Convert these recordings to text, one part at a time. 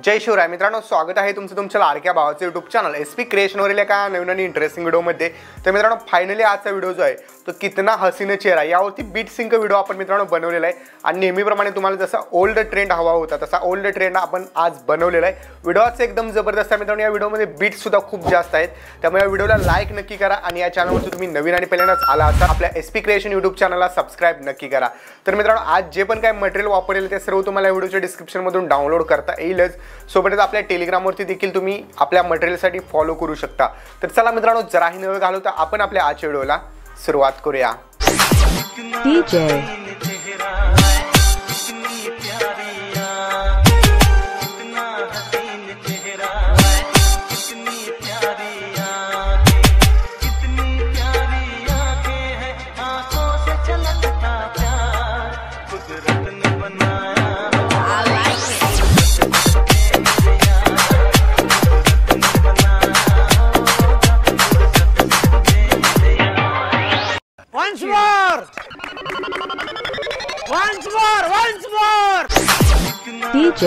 जय शिवराय मित्रांनो, स्वागत आहे तुमचं तुमच्या लाडक्या भावाचं यूट्यूब चॅनल SP क्रिएशनवरील एका नवीन आणि इंटरेस्टिंग व्हिडिओमध्ये। तर मित्रांनो, फायनली आजचा व्हिडिओ जो आहे तो कितना हसीन चेहरा यावरती बीट सिंक व्हिडिओ आपण मित्रांनो बनवलेला आहे। आणि नेहमीप्रमाणे तुम्हाला जसा ओल्ड ट्रेंड हवा होता तसा ओल्ड ट्रेंड आपण आज बनवलेला आहे। व्हिडिओच एकदम जबरदस्त आहे मित्रांनो। या व्हिडिओमध्ये बीट सुद्धा खूप जास्त आहेत, त्यामुळे या व्हिडिओला लाईक नक्की करा आणि या चॅनलवर तुम्ही नवीन आणि पहिल्यांदाच आला असाल आपल्या SP क्रिएशन यूट्यूब चॅनलला सबस्क्राइब नक्की करा। तर मित्रांनो, आज जे पण काय मटेरियल वापरलेलं ते सर्व तुम्हाला व्हिडिओच्या डिस्क्रिप्शनमधून डाउनलोड करता येईलच। सोबतच आपल्या टेलिग्रामवरती देखील तुम्ही आपल्या मटेरियलसाठी फॉलो करू शकता। तर चला मित्रांनो, जराही न घालवता आपण आपल्या आजच्या व्हिडिओला सुरुवात करूया। DJ Once more. DJ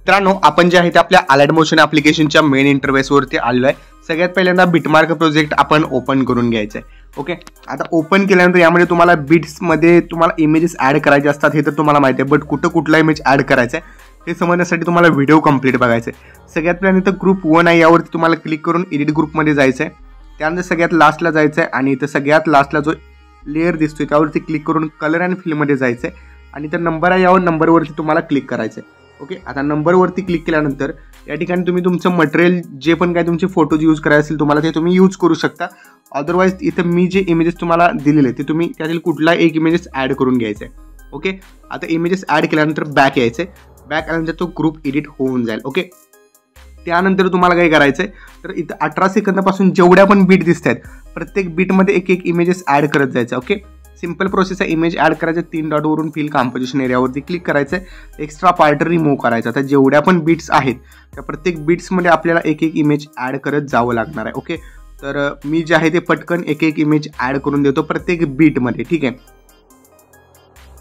मित्रांनो, आपण जे आहे ते आपल्या अलाइड मोशन ॲप्लिकेशनच्या मेन इंटरफेसवरती आलेलो आहे। सगळ्यात पहिल्यांदा बिटमार्क प्रोजेक्ट आपण ओपन करून घ्यायचं आहे। ओके, आता ओपन केल्यानंतर यामध्ये तुम्हाला बीट्समध्ये तुम्हाला इमेजेस ॲड करायचे असतात हे तर तुम्हाला माहिती आहे, बट कुठला इमेज ॲड करायचा आहे हे समजण्यासाठी तुम्हाला व्हिडिओ कंप्लीट बघायचा आहे। सगळ्यात पहिल्यांदा ग्रुप 1 आहे यावरती तुम्हाला क्लिक करून एडिट ग्रुपमध्ये जायचं आहे। त्यानंतर सगळ्यात लास्टला जायचं आहे आणि इथं सगळ्यात लास्टला जो लेअर दिसतोय त्यावरती क्लिक करून कलर अँड फिलमध्ये जायचं आहे आणि इथं नंबर आहे यावर नंबरवरती तुम्हाला क्लिक करायचं आहे। ओके, आता नंबरवरती क्लिक केल्यानंतर या ठिकाणी तुम्ही तुमचं मटेरियल जे पण काय तुमचे फोटोज यूज करायचे असेल तुम्हाला ते तुम्ही यूज करू शकता। अदरवाईज इथं मी जे इमेजेस तुम्हाला दिलेले ते तुम्ही त्यातील कुठला एक इमेजेस ॲड करून घ्यायचा आहे। ओके, आता इमेजेस ॲड केल्यानंतर बॅक यायचं आहे। बॅक आल्यानंतर तो ग्रुप एडिट होऊन जाईल। ओके, त्यानंतर तुम्हाला काय करायचं आहे तर इथं 18 सेकंदापासून जेवढ्या पण बीट दिसत आहेत प्रत्येक बीटमध्ये एक इमेजेस ॲड करत जायचं। ओके, सिंपल प्रोसेस आहे। इमेज ॲड करायचं, 3 डॉटवरून फिल कंपोजिशन एरियावरती क्लिक करायचं, एक्स्ट्रा पार्ट रिमूव्ह करायचा। आता जेवढ्या पण बीट्स आहेत त्या प्रत्येक बीट्समध्ये आपल्याला एक इमेज ॲड करत जावं लागणार आहे। ओके, तर मी जे आहे ते पटकन एक इमेज ॲड करून देतो प्रत्येक बीटमध्ये। ठीक आहे,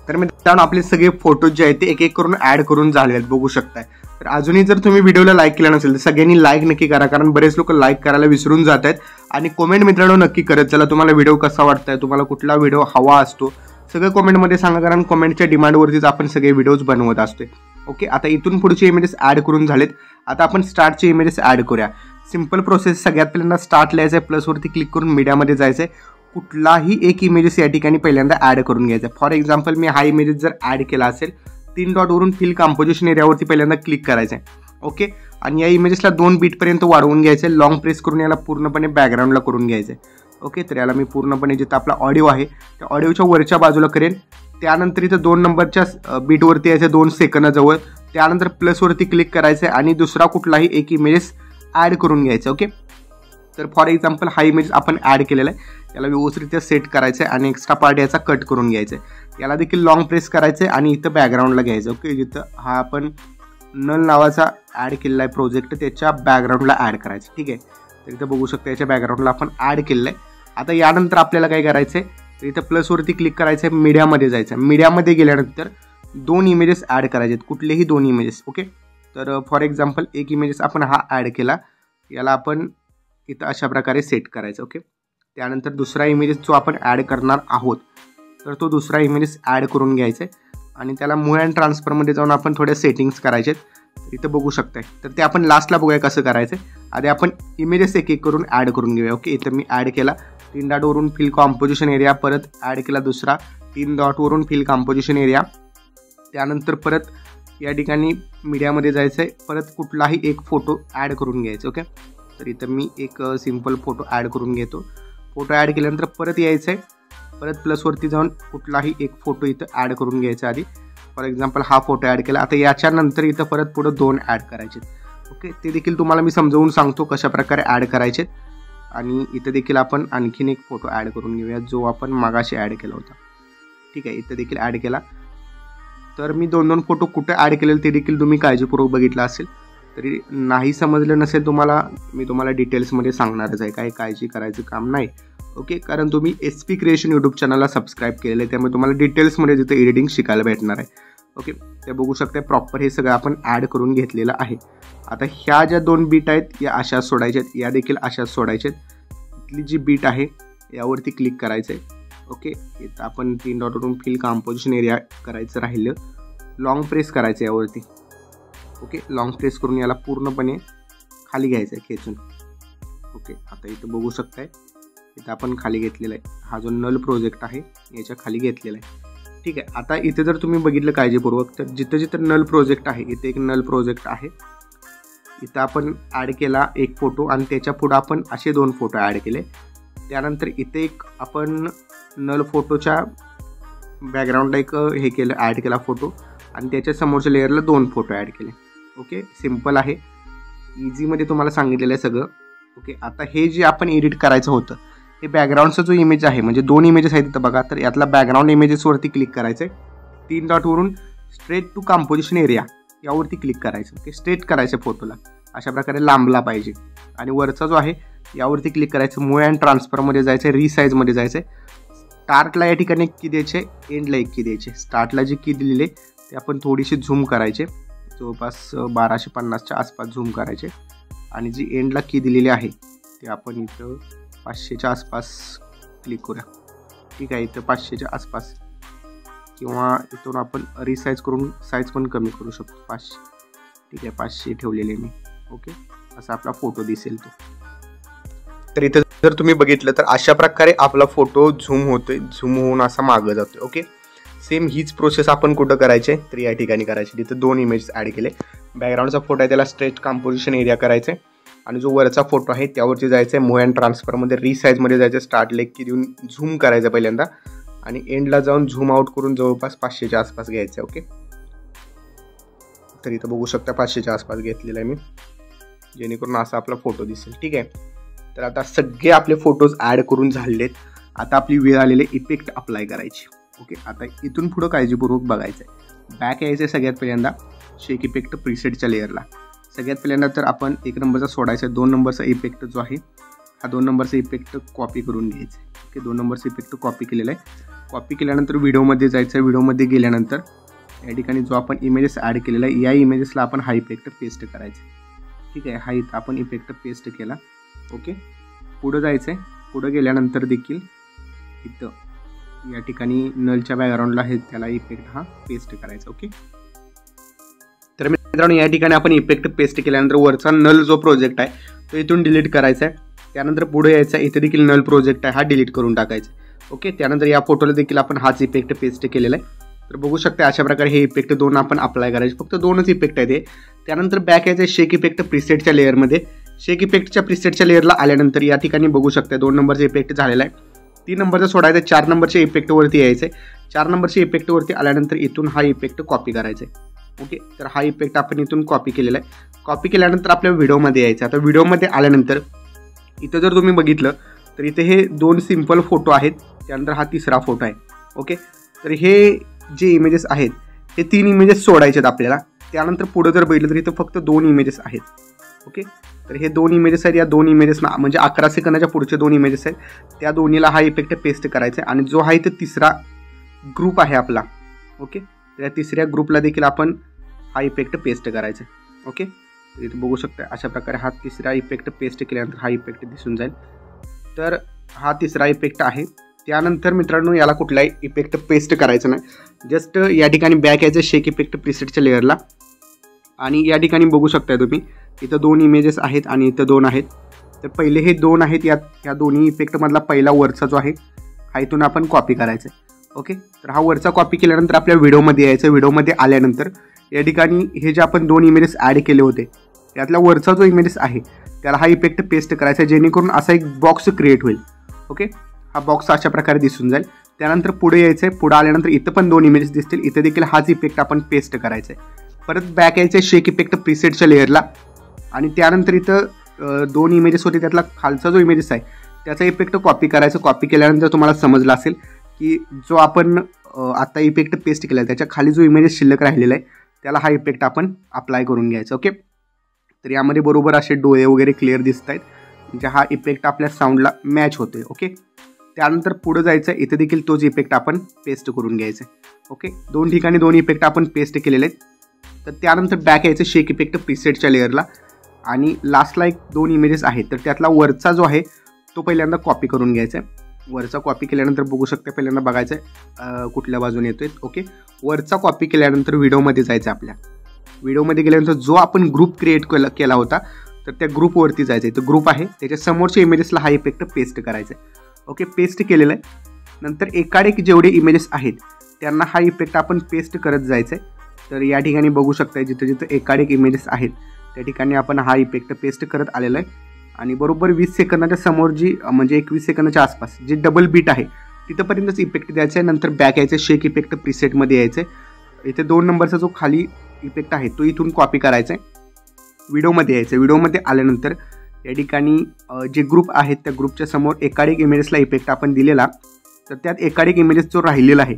तर मित्रांनो आपले सगळे फोटोज जे आहेत ते एक करून ॲड करून झाले आहेत, बघू शकताय। तर अजूनही जर तुम्ही व्हिडिओला लाईक केला नसेल तर सगळ्यांनी लाईक नक्की करा, कारण बरेच लोक लाईक करायला विसरून जात आहेत। आणि कमेंट मित्रांनो नक्की करत चला, तुम्हाला व्हिडिओ कसा वाटतंय, तुम्हाला कुठला व्हिडिओ हवा असतो सगळं कमेंटमध्ये सांगा, कारण कमेंटच्या डिमांडवरतीच आपण सगळे व्हिडिओज बनवत असतोय। ओके, आता इथून पुढचे इमेजेस ॲड करून झालेत। आता आपण स्टार्टचे इमेजेस ॲड करूया। सिंपल प्रोसेस, सगळ्यात पहिल्यांदा स्टार्ट लिहायचं आहे, प्लसवरती क्लिक करून मीडियामध्ये जायचं आहे, कुठलाही एक इमेजेस या ठिकाणी पहिल्यांदा ॲड करून घ्यायचा आहे। फॉर एक्झाम्पल मी हा इमेजेस जर ॲड केला असेल 3 डॉटवरून फिल कंपोजिशन एरियावरती पहिल्यांदा क्लिक करायचं आहे। ओके, आणि या इमेजेसला 2 बीटपर्यंत वाढवून घ्यायचं आहे, लॉंग प्रेस करून याला पूर्णपणे बॅकग्राऊंडला करून घ्यायचं आहे। ओके, तर याला मी पूर्णपणे जिथं आपला ऑडिओ आहे त्या ऑडिओच्या वरच्या बाजूला करेन। त्यानंतर इथं 2 नंबरच्या बीटवरती यायचं 2 सेकंदाजवळ, त्यानंतर प्लसवरती क्लिक करायचं आहे आणि दुसरा कुठलाही एक इमेजेस ॲड करून घ्यायचं। ओके, तर फॉर एक्झाम्पल हा इमेज आपण ॲड केलेला आहे, याला व्यवस्थित सेट करायचं आहे आणि एक्स्ट्रा पार्ट याचा कट करून घ्यायचा आहे। याला देखील लॉंग प्रेस करायचं आहे आणि इथं बॅकग्राऊंडला घ्यायचं। ओके, जिथं हा आपण नल नावाचा ॲड केलेला आहे प्रोजेक्ट त्याच्या बॅकग्राऊंडला ॲड करायचं। ठीक आहे, तर इथं बघू शकता याच्या बॅकग्राऊंडला आपण ॲड केलेलं आहे। आता यानंतर आपल्याला काय करायचं आहे तर इथं प्लसवरती क्लिक करायचं आहे, मीडियामध्ये जायचं आहे। मीडियामध्ये गेल्यानंतर 2 इमेजेस ॲड करायचे आहेत, कुठलेही 2 इमेजेस। ओके, तर फॉर एक्झाम्पल एक इमेजेस आपण हा ॲड केला, याला आपण इथं अशा प्रकारे सेट करायचं। ओके, त्यानंतर दुसरा इमेजेस जो आपण ॲड करणार आहोत तर तो दुसरा इमेजेस ॲड करून घ्यायचा आहे आणि त्याला मूव्ह अँड ट्रान्सफरमध्ये जाऊन आपण थोड्या सेटिंग्स करायचे आहेत, इथं बघू शकताय। तर ते आपण लास्टला बघूया कसं करायचं आहे। आधी आपण इमेजेस एक करून ॲड करून घेऊया। ओके, इथं मी ॲड केला 3 डॉटवरून फिल कंपोजिशन एरिया, परत ॲड केला दुसरा 3 डॉटवरून फिल कंपोजिशन एरिया, त्यानंतर परत या ठिकाणी मीडियामध्ये जायचं आहे, परत कुठलाही एक फोटो ॲड करून घ्यायचा। ओके, तर इथं मी एक सिंपल फोटो ॲड करून घेतो। फोटो ॲड केल्यानंतर परत यायचं आहे, परत प्लसवरती जाऊन कुठलाही एक फोटो इथं ॲड करून घ्यायचा आधी। फॉर एक्झाम्पल हा फोटो ॲड केला. आता याच्यानंतर इथं परत पुढं 2 ॲड करायचे. ओके, ते देखील तुम्हाला मी समजावून सांगतो कशा प्रकारे ॲड करायचे. आणि इथं देखील आपण आणखीन एक फोटो ॲड करून घेऊया जो आपण मागाशी ॲड केला होता. ठीक आहे, इथं देखील ॲड केला. तर मी 2 फोटो कुठे ॲड केलेले ते देखील तुम्ही काळजीपूर्वक बघितलं असेल. तरी नाही समजलं नसेल तुम्हाला, मी तुम्हाला डिटेल्समध्ये सांगणारच आहे, काही काळजी करायचं काम नाही. ओके, कारण तुम्ही SP क्रिएशन यूट्यूब चॅनलला सबस्क्राईब केलेलं आहे, त्यामुळे तुम्हाला डिटेल्समध्ये तिथं एडिटिंग शिकायला भेटणार आहे. ओके, ते बघू शकता प्रॉपर हे सगळं आपण ॲड करून घेतलेलं आहे. आता ह्या ज्या 2 बीट आहेत या अशाच सोडायच्यात, या देखील अशाच सोडायच्यात. इथली जी बीट आहे यावरती क्लिक करायचं आहे. ओके, इथं आपण 3 डॉटवरून फिल कंपोजिशन एरिया करायचं राहिलं, लॉंग प्रेस करायचं यावरती. ओके, लॉंग प्रेस करून याला पूर्णपणे खाली घ्यायचं आहे खेचून. ओके, आता इथं बघू शकताय इथं आपण खाली घेतलेला आहे. हा जो नल प्रोजेक्ट आहे याच्या खाली घेतलेला आहे. ठीक आहे, आता इथे जर तुम्ही बघितलं काळजीपूर्वक तर जिथं जिथं नल प्रोजेक्ट आहे इथे एक नल प्रोजेक्ट आहे. इथं आपण ॲड केला एक फोटो आणि त्याच्या पुढं आपण असे 2 फोटो ॲड केले. त्यानंतर इथे एक आपण नल फोटोच्या बॅकग्राऊंडला एक हे केलं, ॲड केला फोटो आणि त्याच्या समोरच्या लेअरला 2 फोटो ॲड केले. ओके, सिम्पल आहे, इझीमध्ये तुम्हाला सांगितलेलं आहे सगळं. ओके, आता हे जे आपण एडिट करायचं होतं हे बॅकग्राऊंडचा जो इमेज आहे, म्हणजे 2 इमेजेस आहेत इथं बघा, तर यातला बॅकग्राऊंड इमेजेसवरती क्लिक करायचं आहे. 3 डॉटवरून स्ट्रेट टू कंपोजिशन एरिया यावरती क्लिक करायचं. ओके, स्ट्रेट करायचं फोटोला अशा प्रकारे लांबला पाहिजे. आणि वरचा जो आहे यावरती क्लिक करायचं, मूव अँड ट्रान्सफरमध्ये जायचं, रिसाईजमध्ये जायचं. स्टार्टला या ठिकाणी एक की द्यायचे, एंडला एक की द्यायचे. स्टार्टला जी की दिलेली ते आपण थोडीशी झूम करायचे, जवळपास 1250च्या आसपास झूम करायचे. आणि जी एंडला की दिलेली आहे ते आपण इथं 500च्या आसपास क्लिक करूया. ठीक आहे, इथं 500च्या आसपास, किंवा इथून आपण रिसाईज करून साईज पण कमी करू शकतो. 500, ठीक आहे, 500 ठेवलेले मी. ओके, असा आपला फोटो दिसेल तो. तर इथं जर तुम्ही बघितलं तर अशा प्रकारे आपला फोटो झूम होतोय, झूम होऊन असा मागं जातोय. ओके, सेम हीच प्रोसेस आपण कुठं करायची आहे तर या ठिकाणी करायची. तिथं 2 इमेज ॲड केले. बॅकग्राऊंडचा फोटो आहे त्याला स्ट्रेट कंपोजिशन एरिया करायचं आहे आणि जो वरचा फोटो आहे त्यावरती जायचं आहे, मूव अँड ट्रान्सफरमध्ये रिसाईजमध्ये जायचं, स्टार्ट लेग की देऊन झूम करायचं पहिल्यांदा आणि एंडला जाऊन झूम आउट करून जवळपास 500च्या आसपास घ्यायचं आहे. ओके, तर इथं बघू शकता 500च्या आसपास घेतलेला आहे मी, जेणेकरून असा आपला फोटो दिसेल. ठीक आहे, तर आता सगळे आपले फोटोज ॲड करून झालेत. आता आपली वेळ आलेले इफेक्ट अप्लाय करायची. ओके, आता इथून पुढं काळजीपूर्वक बघायचं आहे. बॅक यायचं आहे सगळ्यात पहिल्यांदा शेक इफेक्ट प्रीसेटच्या लेअरला. सगळ्यात पहिल्यांदा तर आपण 1 नंबरचा सोडायचा आहे. 2 नंबरचा इफेक्ट जो आहे हा 2 नंबरचा इफेक्ट कॉपी करून घ्यायचा आहे. ओके, 2 नंबरचा इफेक्ट कॉपी केलेला आहे. कॉपी केल्यानंतर व्हिडिओमध्ये जायचं आहे. व्हिडिओमध्ये गेल्यानंतर या ठिकाणी जो आपण इमेजेस ॲड केलेला आहे या इमेजेसला आपण हा इफेक्ट पेस्ट करायचा. ठीक आहे, हा इथं आपण इफेक्ट पेस्ट केला. ओके, पुढं जायचं आहे. पुढं गेल्यानंतर देखील इथं या ठिकाणी नलच्या बॅकग्राऊंडला आहे त्याला इफेक्ट हा पेस्ट करायचा. ओके, तर मित्रांनो या ठिकाणी आपण इफेक्ट पेस्ट केल्यानंतर वरचा नल जो प्रोजेक्ट आहे तो इथून डिलीट करायचा आहे. त्यानंतर पुढे यायचं आहे, इथे देखील नल प्रोजेक्ट आहे हा डिलीट करून टाकायचा. ओके, त्यानंतर या फोटोला देखील आपण हाच इफेक्ट पेस्ट केलेला आहे. तर बघू शकता अशा प्रकारे हे इफेक्ट 2 आपण अप्लाय करायचे. फक्त 2च इफेक्ट आहेत हे. त्यानंतर बॅक यायचं आहे शेक इफेक्ट प्रीसेटच्या लेअरमध्ये. शेक इफेक्टच्या प्रीसेटच्या लेअरला आल्यानंतर या ठिकाणी बघू शकता 2 नंबरचा इफेक्ट झालेला आहे. 3 नंबरचा सोडायचा, 4 नंबरच्या इफेक्टवरती यायचं आहे. 4 नंबरच्या इफेक्टवरती आल्यानंतर इथून हा इफेक्ट कॉपी करायचा आहे. ओके, तर हा इफेक्ट आपण इथून कॉपी केलेला आहे. कॉपी केल्यानंतर आपल्या व्हिडिओमध्ये यायचं. आता व्हिडिओमध्ये आल्यानंतर इथं जर तुम्ही बघितलं तर इथे हे 2 सिम्पल फोटो आहेत. त्यानंतर हा 3रा फोटो आहे. ओके, तर हे जे इमेजेस आहेत हे 3 इमेजेस सोडायचे आहेत आपल्याला. त्यानंतर पुढं जर बघितलं तर इथं फक्त 2 इमेजेस आहेत. ओके, तर हे 2 इमेजेस आहेत. या 2 इमेजेसना म्हणजे 11 सेकंदाच्या पुढचे 2 इमेजेस आहेत, त्या दोन्हीला हा इफेक्ट पेस्ट करायचा आहे. आणि जो आहे तो 3रा ग्रुप आहे आपला. ओके, तर या 3ऱ्या ग्रुपला देखील आपण हा इफेक्ट पेस्ट करायचा आहे. ओके, तर इथे बघू शकता अशा प्रकारे हा 3रा इफेक्ट पेस्ट केल्यानंतर हा इफेक्ट दिसून जाईल. तर हा 3रा इफेक्ट आहे. त्यानंतर मित्रांनो याला कुठलाही इफेक्ट पेस्ट करायचं नाही, जस्ट या ठिकाणी बॅक यायचं शेक इफेक्ट प्रीसेटच्या लेअरला. आणि या ठिकाणी बघू शकताय तुम्ही इथं 2 इमेजेस आहेत आणि इथं 2 आहेत. तर पहिले हे 2 आहेत, या दोन्ही इफेक्टमधला पहिला वरचा जो आहे हा इथून आपण कॉपी करायचा आहे. ओके, तर हा वरचा कॉपी केल्यानंतर आपल्या व्हिडिओमध्ये यायचं. व्हिडिओमध्ये आल्यानंतर या ठिकाणी हे जे आपण 2 इमेजेस ॲड केले होते त्यातला वरचा जो इमेजेस आहे त्याला हा इफेक्ट पेस्ट करायचा आहे, जेणेकरून असा एक बॉक्स क्रिएट होईल. ओके, हा बॉक्स अशा प्रकारे दिसून जाईल. त्यानंतर पुढे यायचं आहे. पुढे आल्यानंतर इथं पण 2 इमेजेस दिसतील. इथं देखील हाच इफेक्ट आपण पेस्ट करायचा आहे. परत बॅक यायचं आहे शेक इफेक्ट प्रीसेटच्या लेअरला आणि त्यानंतर इथं 2 इमेजेस होते त्यातला खालचा जो इमेजेस आहे त्याचा इफेक्ट कॉपी करायचा. कॉपी केल्यानंतर तुम्हाला समजलं असेल की जो आपण आता इफेक्ट पेस्ट केला त्याच्या खाली जो इमेजेस शिल्लक राहिलेला आहे त्याला हा इफेक्ट आपण अप्लाय करून घ्यायचा. ओके, तर यामध्ये बरोबर असे डोळे वगैरे क्लिअर दिसत आहेत, म्हणजे हा इफेक्ट आपल्या साऊंडला मॅच होतोय. ओके, त्यानंतर पुढे जायचं आहे. इथे देखील तोच इफेक्ट आपण पेस्ट करून घ्यायचा आहे. ओके, 2 ठिकाणी 2 इफेक्ट आपण पेस्ट केलेले आहेत. तर त्यानंतर बॅक यायचं शेक इफेक्ट प्रीसेटच्या लेअरला आणि लास्टला 2 इमेजेस आहेत तर त्यातला वरचा जो आहे तो पहिल्यांदा कॉपी करून घ्यायचा आहे. वरचा कॉपी केल्यानंतर बघू शकता पहिल्यांदा बघायचं आहे कुठल्या बाजूने येतोय. ओके, वरचा कॉपी केल्यानंतर व्हिडिओमध्ये जायचं. आपल्या व्हिडिओमध्ये गेल्यानंतर जो आपण ग्रुप क्रिएट केला होता तर त्या ग्रुपवरती जायचं आहे. तर ग्रुप आहे त्याच्या समोरच्या इमेजेसला हा इफेक्ट पेस्ट करायचा आहे. ओके, पेस्ट केलेलं आहे. नंतर एकाडेक जेवढे इमेजेस आहेत त्यांना हा इफेक्ट आपण पेस्ट करत जायचं आहे. तर या ठिकाणी बघू शकता जिथं जिथं एकाडेक इमेजेस आहेत त्या ठिकाणी आपण हा इफेक्ट पेस्ट करत आलेला आहे. आणि बरोबर 20 सेकंदाच्या समोर जी म्हणजे 21 सेकंदाच्या आसपास जी डबल बीट आहे तिथंपर्यंतच इफेक्ट द्यायचा आहे. नंतर बॅक यायचं शेक इफेक्ट प्रीसेटमध्ये यायचं आहे. इथे 2 नंबरचा जो खाली इफेक्ट आहे तो इथून कॉपी करायचा आहे. व्हिडिओमध्ये यायचं. व्हिडिओमध्ये आल्यानंतर या ठिकाणी जे ग्रुप आहेत त्या ग्रुपच्या समोर एकाडेक इमेजेसला इफेक्ट आपण दिलेला तर त्यात एकाडेक इमेजेस जो राहिलेला आहे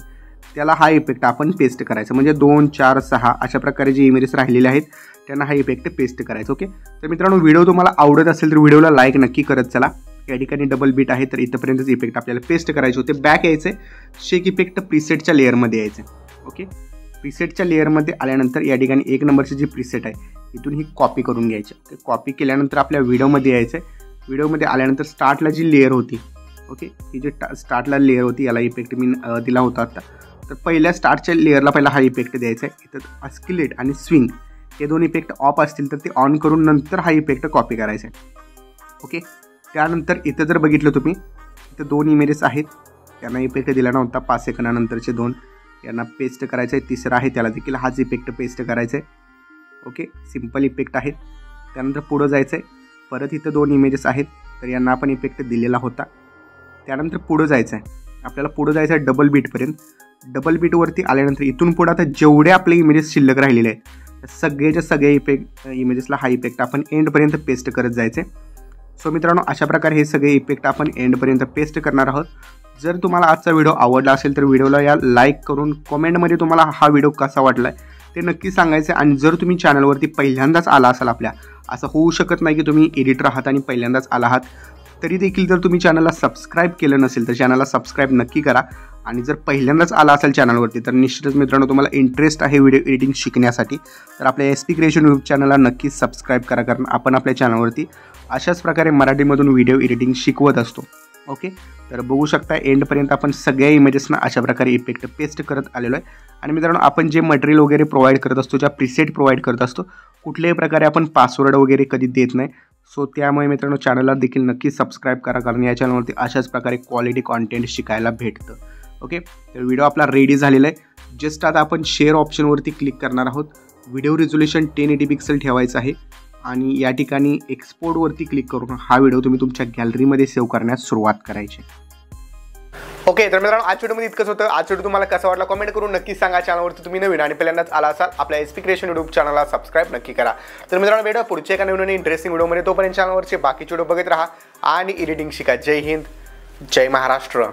त्याला हा इफेक्ट आपण पेस्ट करायचा. म्हणजे 2, 4, 6 अशा प्रकारे जे इमेजेस राहिलेले आहेत त्यांना हा इफेक्ट पेस्ट करायचा. ओके, तर मित्रांनो व्हिडिओ तुम्हाला आवडत असेल तर व्हिडिओला लाईक नक्की करत चला. या ठिकाणी डबल बीट आहे तर इथंपर्यंतच इफेक्ट आपल्याला पेस्ट करायचे होते. बॅक यायचं आहे शेक इफेक्ट प्रीसेटच्या लेअरमध्ये यायचं. ओके, प्रीसेटच्या लेअरमध्ये आल्यानंतर या ठिकाणी 1 नंबरची जी प्रीसेट आहे इथून ही कॉपी करून घ्यायची. तर कॉपी केल्यानंतर आपल्या व्हिडिओमध्ये यायचं आहे. व्हिडिओमध्ये आल्यानंतर स्टार्टला जी लेअर होती, ओके, ही जी स्टार्टला लेअर होती याला इफेक्ट मी दिला होता आता. तर पहिल्या स्टार्टच्या लेअरला पहिला हा इफेक्ट द्यायचा आहे. इथं अस्किलेट आणि स्विंग हे 2 इफेक्ट ऑफ असतील तर ते ऑन करून नंतर हा इफेक्ट कॉपी करायचा आहे. ओके, त्यानंतर इथं जर बघितलं तुम्ही इथं 2 इमेजेस आहेत त्यांना इफेक्ट दिला नव्हता 5 सेकंदानंतरचे 2 यांना पेस्ट करायचं आहे. तिसरा आहे त्याला देखील हाच इफेक्ट पेस्ट करायचा आहे. ओके, सिम्पल इफेक्ट आहेत. त्यानंतर पुढं जायचं आहे. परत इथं 2 इमेजेस आहेत तर यांना आपण इफेक्ट दिलेला होता. त्यानंतर पुढं जायचं आहे. आपल्याला पुढं जायचं आहे डबल बीटपर्यंत. डबल बीटवरती आल्यानंतर इथून पुढं आता जेवढे आपले इमेजेस शिल्लक राहिलेले आहेत सगळेच्या सगळे इमेजेसला हा इफेक्ट आपण एंडपर्यंत पेस्ट करत जायचे. सो मित्रांनो अशा प्रकारे हे सगळे इफेक्ट आपण एंडपर्यंत पेस्ट करणार आहोत. जर तुम्हाला आजचा व्हिडिओ आवडला असेल तर व्हिडिओला या लाईक करून कमेंटमध्ये तुम्हाला हा व्हिडिओ कसा वाटला आहे ते नक्की सांगायचं. आणि जर तुम्ही चॅनलवरती पहिल्यांदाच आला असाल आपल्या, असं होऊ शकत नाही की तुम्ही एडिटर आहात आणि पहिल्यांदाच आला आहात, तरी देखील जर तुम्ही चॅनलला सबस्क्राईब केलं नसेल तर चॅनलला सबस्क्राईब नक्की करा. आणि जर पहिल्यांदाच आला असेल चॅनलवरती तर निश्चितच मित्रांनो तुम्हाला इंटरेस्ट आहे व्हिडिओ एडिटिंग शिकण्यासाठी तर आपल्या SP क्रिएशन यूट्यूब चॅनलला नक्की सबस्क्राईब करा, कारण आपण आपल्या चॅनलवरती अशाच प्रकारे मराठीमधून व्हिडिओ एडिटिंग शिकवत असतो. ओके, तर बघू शकता एंडपर्यंत आपण सगळ्या इमेजेसना अशा प्रकारे इफेक्ट पेस्ट करत आलेलो आहे. आणि मित्रांनो आपण जे मटेरियल वगैरे प्रोव्हाइड करत असतो, ज्या प्रीसेट प्रोव्हाइड करत असतो, कुठल्याही प्रकारे आपण पासवर्ड वगैरे कधी देत नाही. सो त्यामुळे मित्रांनो चॅनलला देखील नक्की सबस्क्राईब करा, कारण या चॅनलवरती अशाच प्रकारे क्वालिटी कॉन्टेंट शिकायला भेटतं. ओके, तर व्हिडिओ आपला रेडी झालेला आहे. जस्ट आता आपण शेअर ऑप्शनवरती क्लिक करणार आहोत. व्हिडिओ रिझोल्युशन 1080 पिक्सल ठेवायचं आहे आणि या ठिकाणी एक्सपोर्टवरती क्लिक करून हा व्हिडिओ तुम्ही तुमच्या गॅलरीमध्ये सेव्ह करण्यास सुरुवात करायची. ओके, तर मित्रांनो आज व्हिडिओमध्ये इतकंच होतं. आज व्हिडिओ तुम्हाला कसा वाटला कमेंट करून नक्की सांगा. चॅनलवरती तुम्ही नवीन आणि पहिल्यांदाच आला असाल आपल्या SP क्रिएशन यूट्यूब चॅनलला सबस्क्राईब नक्की करा. तर मित्रांनो भेटूया पुढच्या एका नवीन आणि इंटरेस्टिंग व्हिडिओमध्ये. तोपर्यंत चॅनलवरचे बाकीचे व्हिडिओ बघत राहा आणि एडिटिंग शिका. जय हिंद, जय महाराष्ट्र.